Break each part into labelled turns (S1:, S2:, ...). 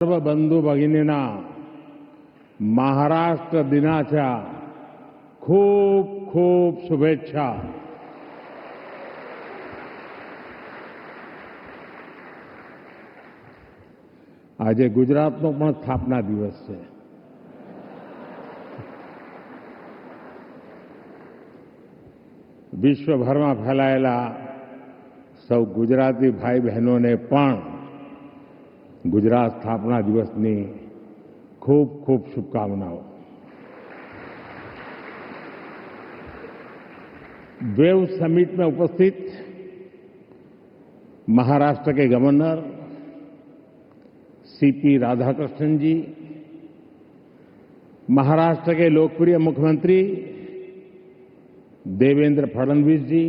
S1: सर्व बंधू भगिनींना महाराष्ट्र दिनाच्या खूप खूप शुभेच्छा. આજે ગુજરાતનો પણ સ્થાપના દિવસ છે. વિશ્વભરમાં ફેલાયેલા સૌ ગુજરાતી ભાઈ બહેનોને પણ ગુજરાત સ્થાपना દિવસની खूब खूब शुभकामनाओं. वेव समिट में उपस्थित महाराष्ट्र के गवर्नर सीपी राधाकृष्णन जी, महाराष्ट्र के लोकप्रिय मुख्यमंत्री देवेंद्र फडणवीस जी,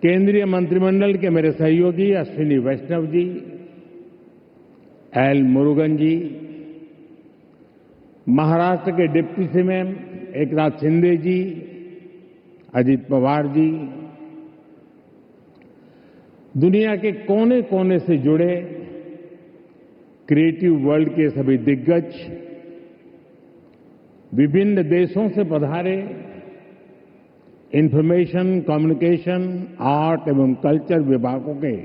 S1: केंद्रीय मंत्रिमंडल के मेरे सहयोगी अश्विनी वैष्णव जी, एल मुरुगन जी, महाराष्ट्र के डिप्टी सीएम एकनाथ शिंदे जी, अजित पवार जी, दुनिया के कोने कोने से जुड़े क्रिएटिव वर्ल्ड के सभी दिग्गज, विभिन्न देशों से पधारे इंफॉर्मेशन, कम्युनिकेशन, आर्ट एवं कल्चर विभागों के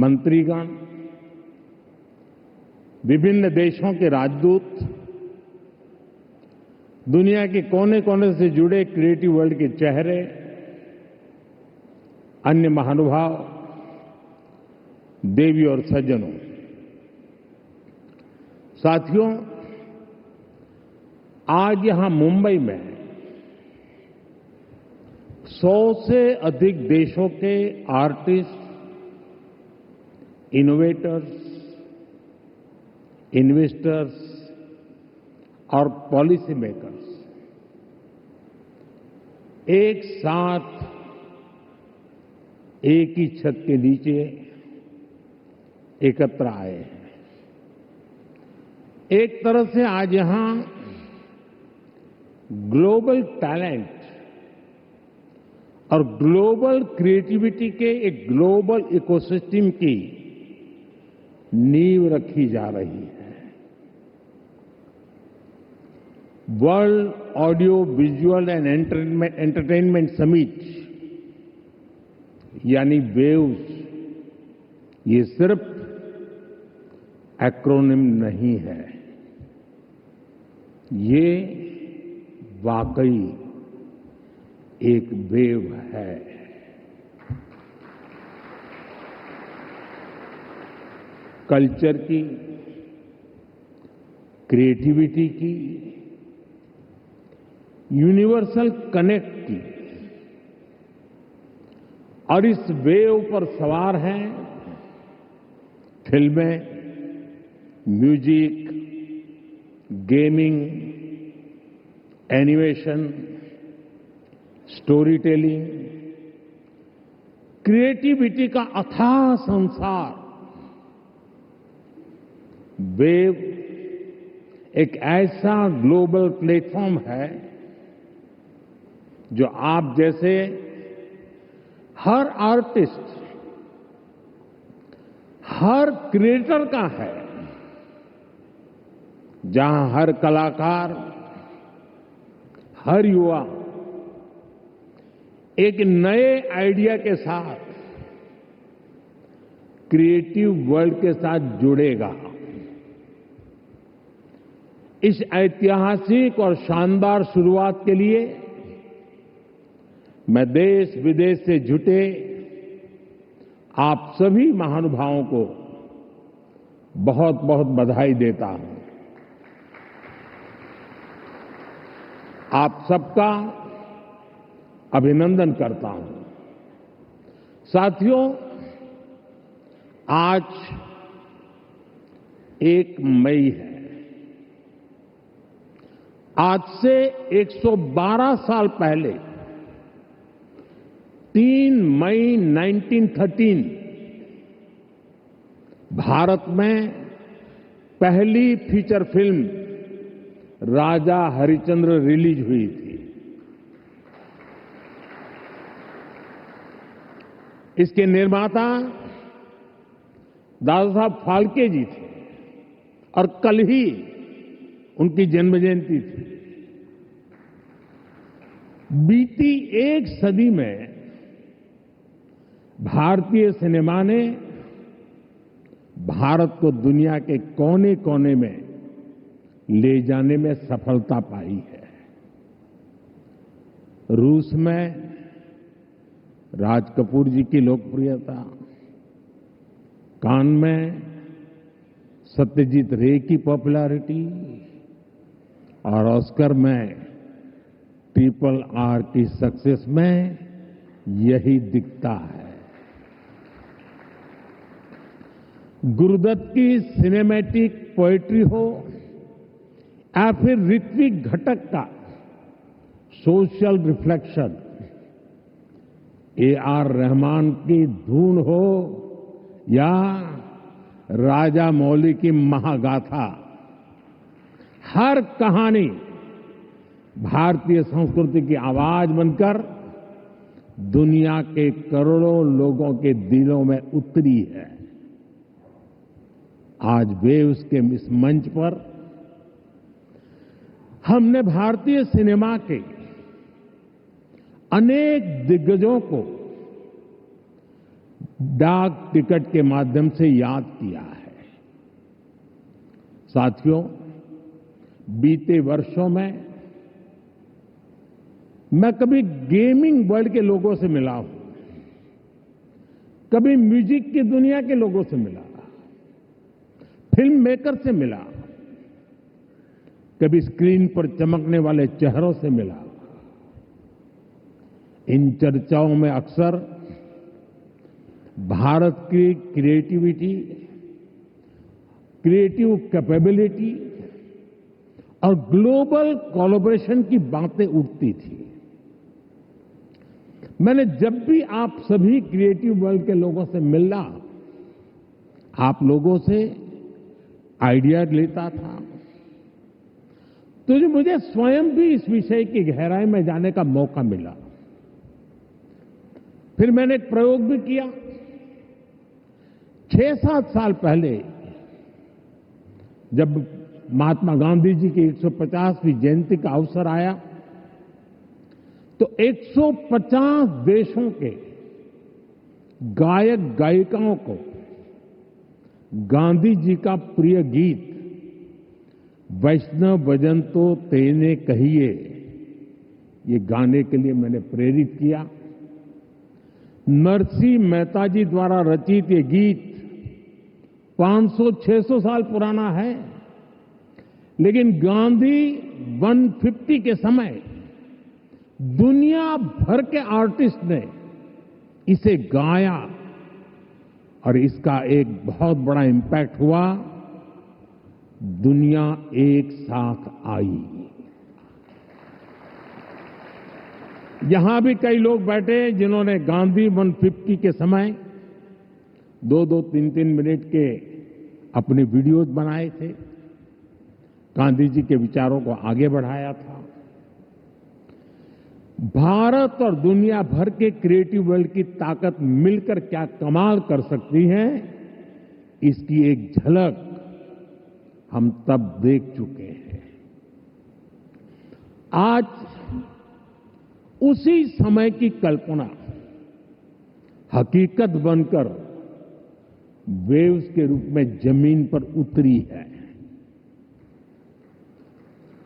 S1: मंत्रीगण, विभिन्न देशों के राजदूत, दुनिया के कोने कोने से जुड़े क्रिएटिव वर्ल्ड के चेहरे, अन्य महानुभाव, देवी और सज्जनों, साथियों, आज यहां मुंबई में 100 से अधिक देशों के आर्टिस्ट, इनोवेटर्स, इन्वेस्टर्स और पॉलिसी मेकर्स एक साथ एक ही छत के नीचे एकत्र आए हैं. एक तरह से आज यहां ग्लोबल टैलेंट और ग्लोबल क्रिएटिविटी के एक ग्लोबल इकोसिस्टम की नींव रखी जा रही है. World audio visual and entertainment summit यानी वेव्स, ये सिर्फ एक्रोनिम नहीं है, ये वाकई एक वेव है. कल्चर की, क्रिएटिविटी की, यूनिवर्सल कनेक्ट की, और इस वेव पर सवार हैं फिल्में, music, gaming, animation, story telling, creativity का अथाह संसार. वेव एक ऐसा ग्लोबल प्लेटफॉर्म है जो आप जैसे हर आर्टिस्ट, हर क्रिएटर का है, जहां हर कलाकार, हर युवा एक नए आइडिया के साथ क्रिएटिव वर्ल्ड के साथ जुड़ेगा. इस ऐतिहासिक और शानदार शुरुआत के लिए मैं देश विदेश से जुटे आप सभी महानुभावों को बहुत बहुत बधाई देता हूं. आप सबका अभिनंदन करता हूं. साथियों, आज 1 मई है. आज से 112 साल पहले 3 मई 1913 भारत में पहली फीचर फिल्म राजा हरिश्चंद्र रिलीज हुई थी. इसके निर्माता दादा साहब फाल्के जी थे और कल ही उनकी जन्म जयंती थी। बीती एक सदी में भारतीय सिनेमा ने भारत को दुनिया के कोने कोने में ले जाने में सफलता पाई है। रूस में राज कपूर जी की लोकप्रियता, कान में सत्यजीत रे की पॉपुलैरिटी और ऑस्कर में RRR की सक्सेस में यही दिखता है। गुरुदत्त की सिनेमैटिक पोएट्री हो या फिर ऋत्विक घटक का सोशल रिफ्लेक्शन, AR रहमान की धून हो या राजा मौली की महागाथा, हर कहानी भारतीय संस्कृति की आवाज बनकर दुनिया के करोड़ों लोगों के दिलों में उतरी है। आज वेव्स के इस मंच पर हमने भारतीय सिनेमा के अनेक दिग्गजों को डाक टिकट के माध्यम से याद किया है। साथियों, बीते वर्षों में मैं कभी गेमिंग वर्ल्ड के लोगों से मिला हूं, कभी म्यूजिक की दुनिया के लोगों से मिला, फिल्म मेकर से मिला, कभी स्क्रीन पर चमकने वाले चेहरों से मिला। इन चर्चाओं में अक्सर भारत की क्रिएटिविटी, क्रिएटिव कैपेबिलिटी और ग्लोबल कोलैबोरेशन की बातें उठती थी। मैंने जब भी आप सभी क्रिएटिव वर्ल्ड के लोगों से मिला, आप लोगों से आइडिया लेता था, तो मुझे स्वयं भी इस विषय की गहराई में जाने का मौका मिला। फिर मैंने एक प्रयोग भी किया। 6-7 साल पहले जब महात्मा गांधी जी की 150वीं जयंती का अवसर आया, तो 150 देशों के गायक गायिकाओं को गांधी जी का प्रिय गीत वैष्णव भजन तो तेने कहिए, ये गाने के लिए मैंने प्रेरित किया। नरसिंह मेहता जी द्वारा रचित ये गीत 500-600 साल पुराना है, लेकिन गांधी 150 के समय दुनिया भर के आर्टिस्ट ने इसे गाया और इसका एक बहुत बड़ा इम्पैक्ट हुआ। दुनिया एक साथ आई। यहां भी कई लोग बैठे जिन्होंने गांधी 150 के समय 2-2, 3-3 मिनट के अपने वीडियोज बनाए थे, गांधी जी के विचारों को आगे बढ़ाया था। भारत और दुनिया भर के क्रिएटिव वर्ल्ड की ताकत मिलकर क्या कमाल कर सकती है, इसकी एक झलक हम तब देख चुके हैं। आज उसी समय की कल्पना हकीकत बनकर वेव्स के रूप में जमीन पर उतरी है।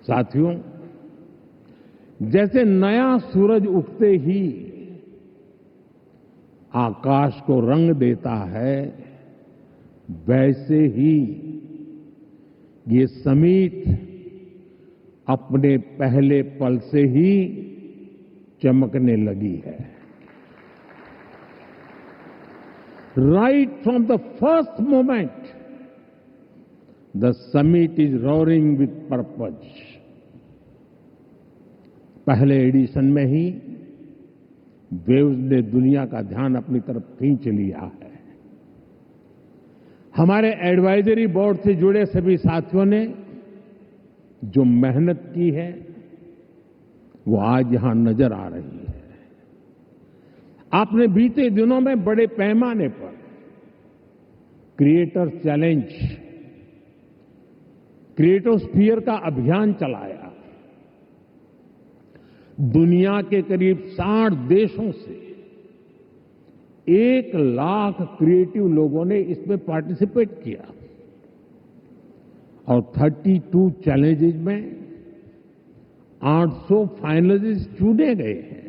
S1: साथियों, जैसे नया सूरज उगते ही आकाश को रंग देता है, वैसे ही ये समिट अपने पहले पल से ही चमकने लगी है। Right from the first moment the summit is roaring with purpose. पहले एडिशन में ही वेव्स ने दुनिया का ध्यान अपनी तरफ खींच लिया है। हमारे एडवाइजरी बोर्ड से जुड़े सभी साथियों ने जो मेहनत की है वो आज यहां नजर आ रही है। आपने बीते दिनों में बड़े पैमाने पर क्रिएटर चैलेंज, क्रिएटोस्फीयर का अभियान चलाया। दुनिया के करीब 60 देशों से 1 लाख क्रिएटिव लोगों ने इसमें पार्टिसिपेट किया और 32 चैलेंजेस में 800 फाइनलिस्ट चुने गए हैं।